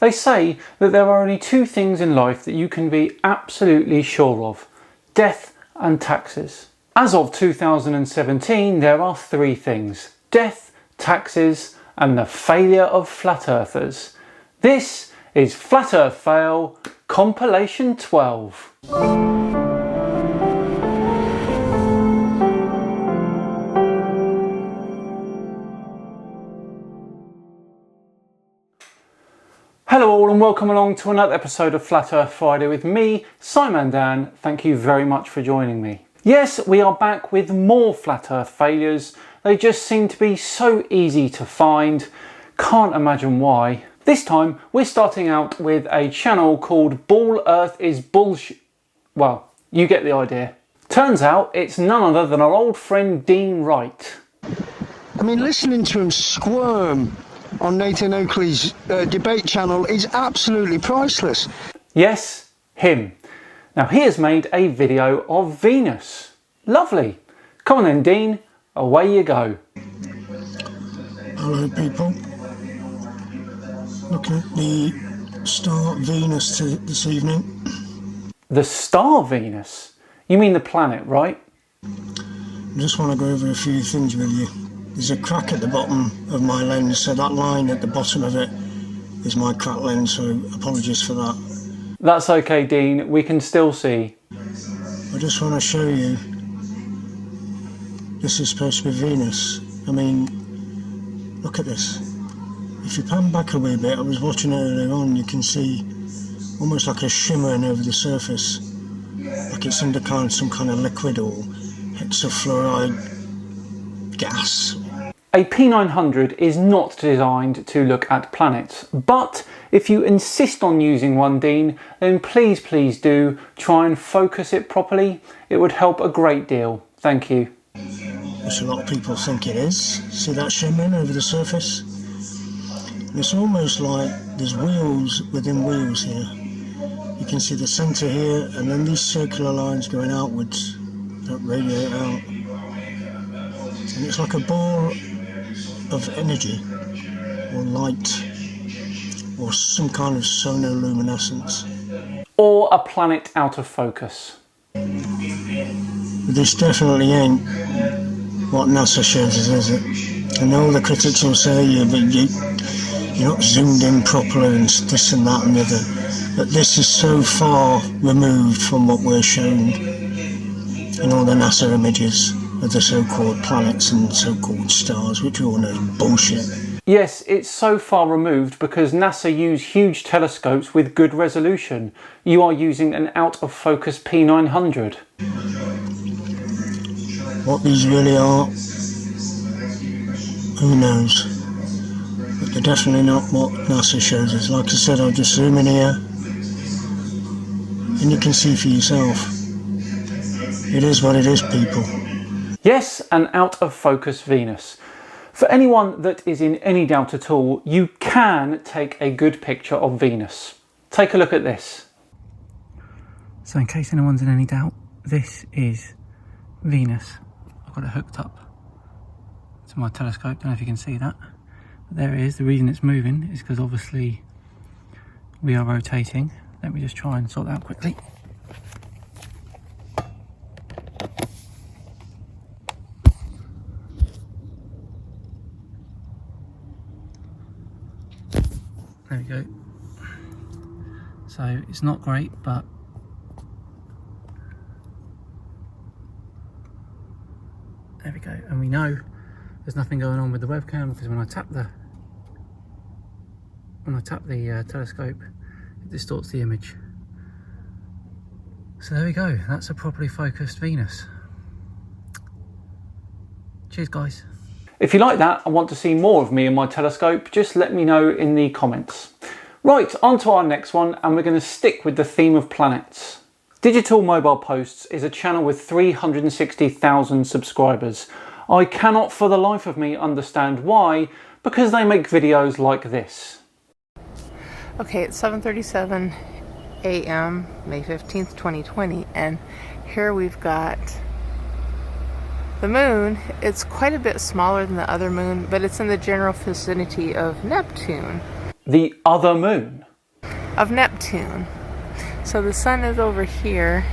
They say that there are only two things in life that you can be absolutely sure of: death and taxes. As of 2017, there are three things: death, taxes, and the failure of flat earthers. This is Flat Earth Fail Compilation 12. Hello all and welcome along to another episode of Flat Earth Friday with me, Simon Dan. Thank you very much for joining me. Yes, we are back with more Flat Earth failures. They just seem to be so easy to find. Can't imagine why. This time we're starting out with a channel called Ball Earth is Bullshit. Well, you get the idea. Turns out it's none other than our old friend Dean Wright. I mean, listening to him squirm on Nathan Oakley's debate channel is absolutely priceless. Yes, him. Now he has made a video of Venus. Lovely. Come on then, Dean, away you go. Hello people. Looking at the star Venus this evening. The star Venus? You mean the planet, right? I just want to go over a few things with you. There's a crack at the bottom of my lens, so that line at the bottom of it is my crack lens, so apologies for that. That's okay, Dean, we can still see. I just want to show you, this is supposed to be Venus. I mean, look at this. If you pan back a wee bit, I was watching earlier on, you can see almost like a shimmering over the surface, like it's under some kind of liquid or hexafluoride gas. A P900 is not designed to look at planets, but if you insist on using one, Dean, then please do try and focus it properly. It would help a great deal. Thank you. Which a lot of people think it is. See that shimmering over the surface? It's almost like there's wheels within wheels here. You can see the centre here, and then these circular lines going outwards that radiate out. And it's like a ball of energy, or light, or some kind of sonoluminescence. Or a planet out of focus. This definitely ain't what NASA shows us, is it? I know the critics will say, you're not zoomed in properly and this and that and the other, but this is so far removed from what we're shown in all the NASA images of the so-called planets and so-called stars, which we all know is bullshit. Yes, it's so far removed because NASA use huge telescopes with good resolution. You are using an out-of-focus P900. What these really are, who knows? But they're definitely not what NASA shows us. Like I said, I'll just zoom in here and you can see for yourself. It is what it is, people. Yes, an out-of-focus Venus. For anyone that is in any doubt at all, you can take a good picture of Venus. Take a look at this. So in case anyone's in any doubt, this is Venus. I've got it hooked up to my telescope, don't know if you can see that. But there it is. The reason it's moving is because obviously we are rotating. Let me just try and sort that out quickly. There we go. So it's not great, but there we go. And we know there's nothing going on with the webcam because when I tap the telescope, it distorts the image. So there we go. That's a properly focused Venus. Cheers, guys. If you like that and want to see more of me and my telescope, just let me know in the comments. Right, on to our next one, and we're going to stick with the theme of planets. Digital Mobile Posts is a channel with 360,000 subscribers. I cannot for the life of me understand why, because they make videos like this. Okay, it's 7:37 a.m. May 15th, 2020, and here we've got the moon. It's quite a bit smaller than the other moon, but it's in the general vicinity of Neptune. The other moon? of Neptune. So the sun is over here,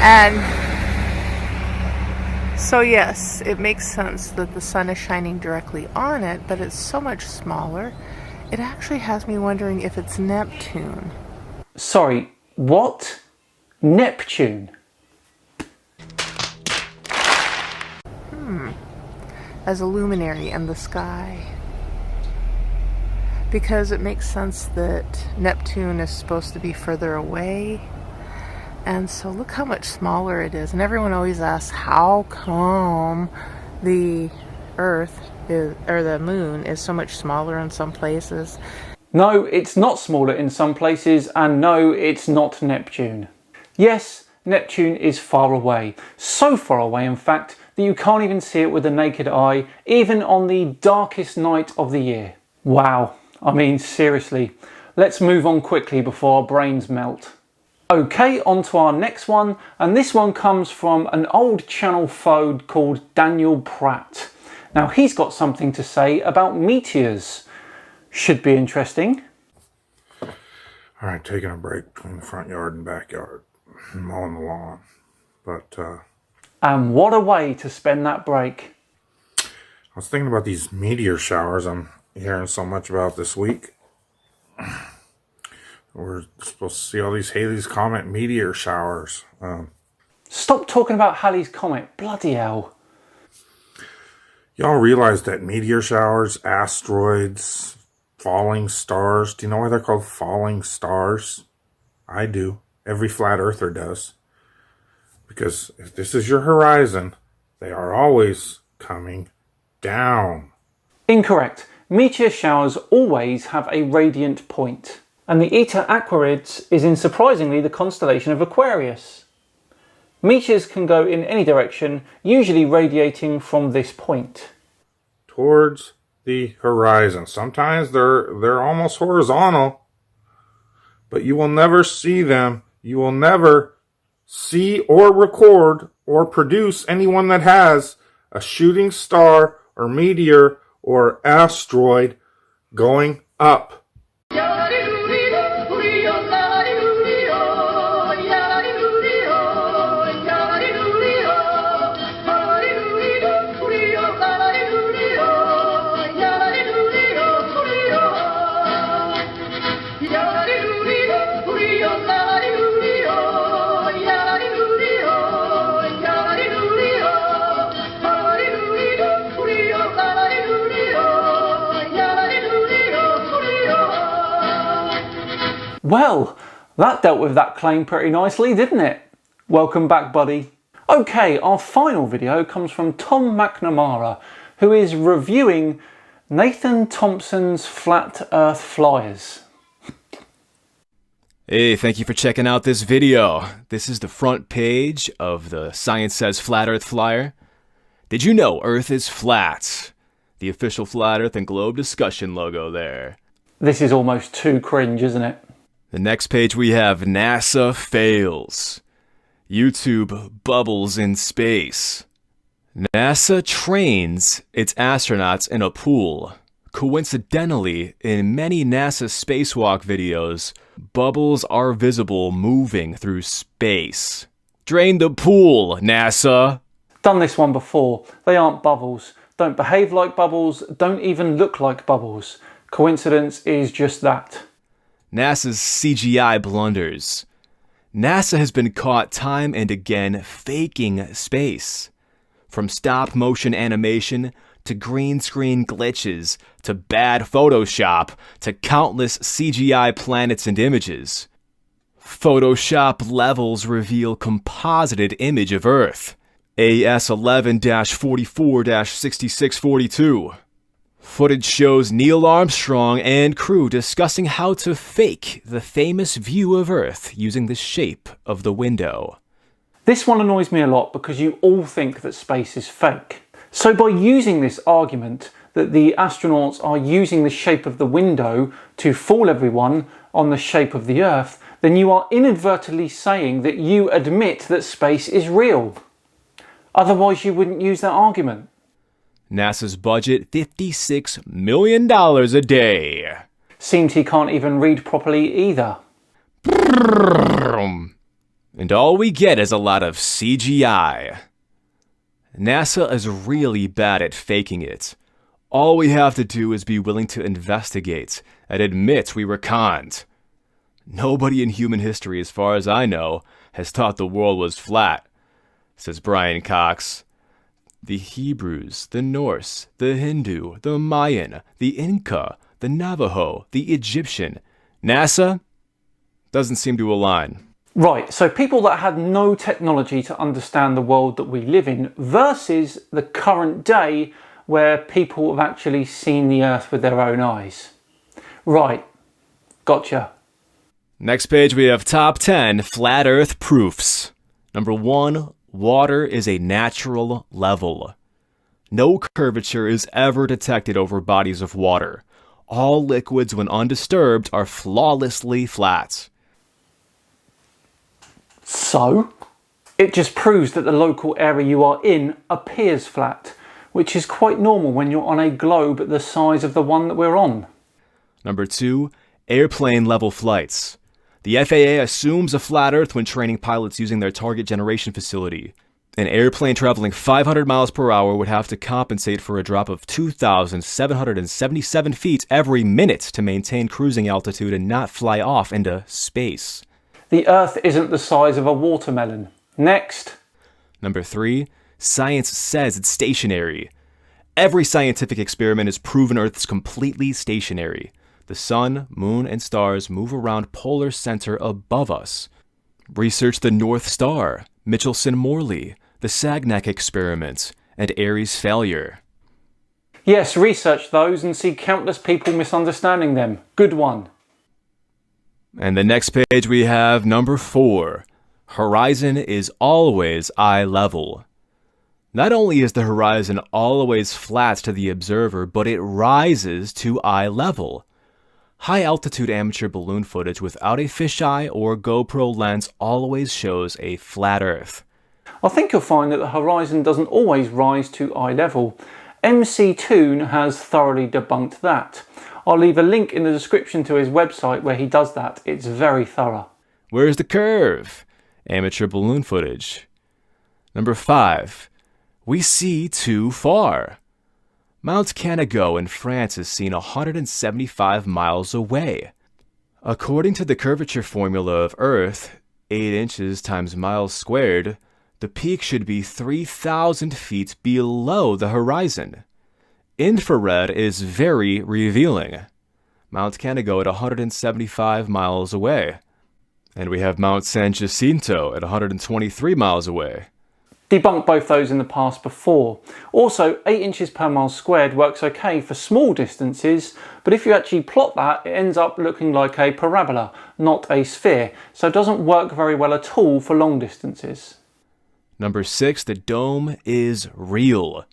and so yes, it makes sense that the sun is shining directly on it, but it's so much smaller. It actually has me wondering if it's Neptune. Sorry, what? Neptune? As a luminary in the sky. Because it makes sense that Neptune is supposed to be further away. And so look how much smaller it is. And everyone always asks, how come the Earth is, or the moon is so much smaller in some places? No, it's not smaller in some places, and no, it's not Neptune. Yes, Neptune is far away. So far away, in fact, that you can't even see it with the naked eye, even on the darkest night of the year. Wow, I mean seriously. Let's move on quickly before our brains melt. Okay, on to our next one, and this one comes from an old channel foe called Daniel Pratt. Now he's got something to say about meteors. Should be interesting. Alright, taking a break between the front yard and backyard. Mowing the lawn. And what a way to spend that break. I was thinking about these meteor showers I'm hearing so much about this week. We're supposed to see all these Halley's Comet meteor showers. Stop talking about Halley's Comet. Bloody hell. Y'all realize that meteor showers, asteroids, falling stars, do you know why they're called falling stars? I do. Every flat earther does. Because if this is your horizon, they are always coming down. Incorrect. Meteor showers always have a radiant point. And the Eta Aquarids is in surprisingly the constellation of Aquarius. Meteors can go in any direction, usually radiating from this point. Towards the horizon. Sometimes they're almost horizontal, but you will never see them. You will never see or record or produce anyone that has a shooting star or meteor or asteroid going up. Well, that dealt with that claim pretty nicely, didn't it? Welcome back, buddy. Okay, our final video comes from Tom McNamara, who is reviewing Nathan Thompson's Flat Earth Flyers. Hey, thank you for checking out this video. This is the front page of the Science Says Flat Earth flyer. Did you know Earth is flat? The official Flat Earth and Globe discussion logo there. This is almost too cringe, isn't it? The next page we have NASA fails. YouTube bubbles in space. NASA trains its astronauts in a pool. Coincidentally, in many NASA spacewalk videos, bubbles are visible moving through space. Drain the pool, NASA! Done this one before. They aren't bubbles. Don't behave like bubbles. Don't even look like bubbles. Coincidence is just that. NASA's CGI blunders. NASA has been caught time and again faking space. From stop-motion animation to green screen glitches to bad Photoshop to countless CGI planets and images. Photoshop levels reveal composited image of Earth. AS11-44-6642. Footage shows Neil Armstrong and crew discussing how to fake the famous view of Earth using the shape of the window. This one annoys me a lot because you all think that space is fake. So by using this argument that the astronauts are using the shape of the window to fool everyone on the shape of the Earth, then you are inadvertently saying that you admit that space is real. Otherwise you wouldn't use that argument. NASA's budget, $56 million a day. Seems he can't even read properly either. And all we get is a lot of CGI. NASA is really bad at faking it. All we have to do is be willing to investigate and admit we were conned. Nobody in human history, as far as I know, has thought the world was flat, says Brian Cox. The Hebrews, the Norse, the Hindu, the Mayan, the Inca, the Navajo, the Egyptian. NASA doesn't seem to align. Right, so people that had no technology to understand the world that we live in versus the current day where people have actually seen the Earth with their own eyes. Right, gotcha. Next page we have top 10 flat Earth proofs. Number 1, water is a natural level. No curvature is ever detected over bodies of water. All liquids, when undisturbed, are flawlessly flat. So, it just proves that the local area you are in appears flat, which is quite normal when you're on a globe the size of the one that we're on. Number 2, airplane level flights. The FAA assumes a flat Earth when training pilots using their target generation facility. An airplane traveling 500 miles per hour would have to compensate for a drop of 2,777 feet every minute to maintain cruising altitude and not fly off into space. The Earth isn't the size of a watermelon. Next. Number 3, science says it's stationary. Every scientific experiment has proven Earth is completely stationary. The sun, moon, and stars move around polar center above us. Research the North Star, Michelson-Morley, the Sagnac experiment, and Airy's failure. Yes, research those and see countless people misunderstanding them. Good one. And the next page we have number 4. Horizon is always eye level. Not only is the horizon always flat to the observer, but it rises to eye level. High-altitude amateur balloon footage without a fisheye or GoPro lens always shows a flat Earth. I think you'll find that the horizon doesn't always rise to eye level. MC Toon has thoroughly debunked that. I'll leave a link in the description to his website where he does that. It's very thorough. Where's the curve? Amateur balloon footage. Number 5. We see too far. Mount Canigou in France is seen 175 miles away. According to the curvature formula of Earth, 8 inches times miles squared, the peak should be 3,000 feet below the horizon. Infrared is very revealing. Mount Canigou at 175 miles away. And we have Mount San Jacinto at 123 miles away. Debunked both those in the past before. Also, 8 inches per mile squared works okay for small distances, but if you actually plot that, it ends up looking like a parabola, not a sphere, so it doesn't work very well at all for long distances. Number 6, the dome is real.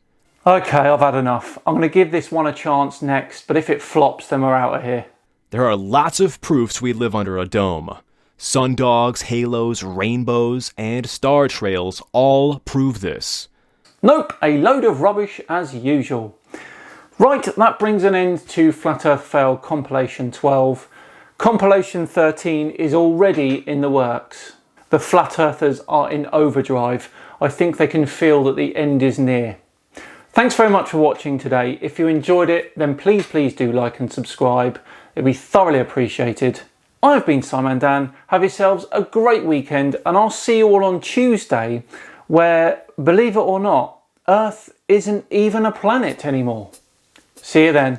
Okay, I've had enough. I'm going to give this one a chance next, but if it flops, then we're out of here. There are lots of proofs we live under a dome. Sundogs, halos, rainbows, and star trails all prove this. Nope, a load of rubbish as usual. Right, that brings an end to Flat Earth Fail Compilation 12. Compilation 13 is already in the works. The Flat Earthers are in overdrive. I think they can feel that the end is near. Thanks very much for watching today. If you enjoyed it, then please do like and subscribe. It'd be thoroughly appreciated. I've been Simon Dan. Have yourselves a great weekend, and I'll see you all on Tuesday, where, believe it or not, Earth isn't even a planet anymore. See you then.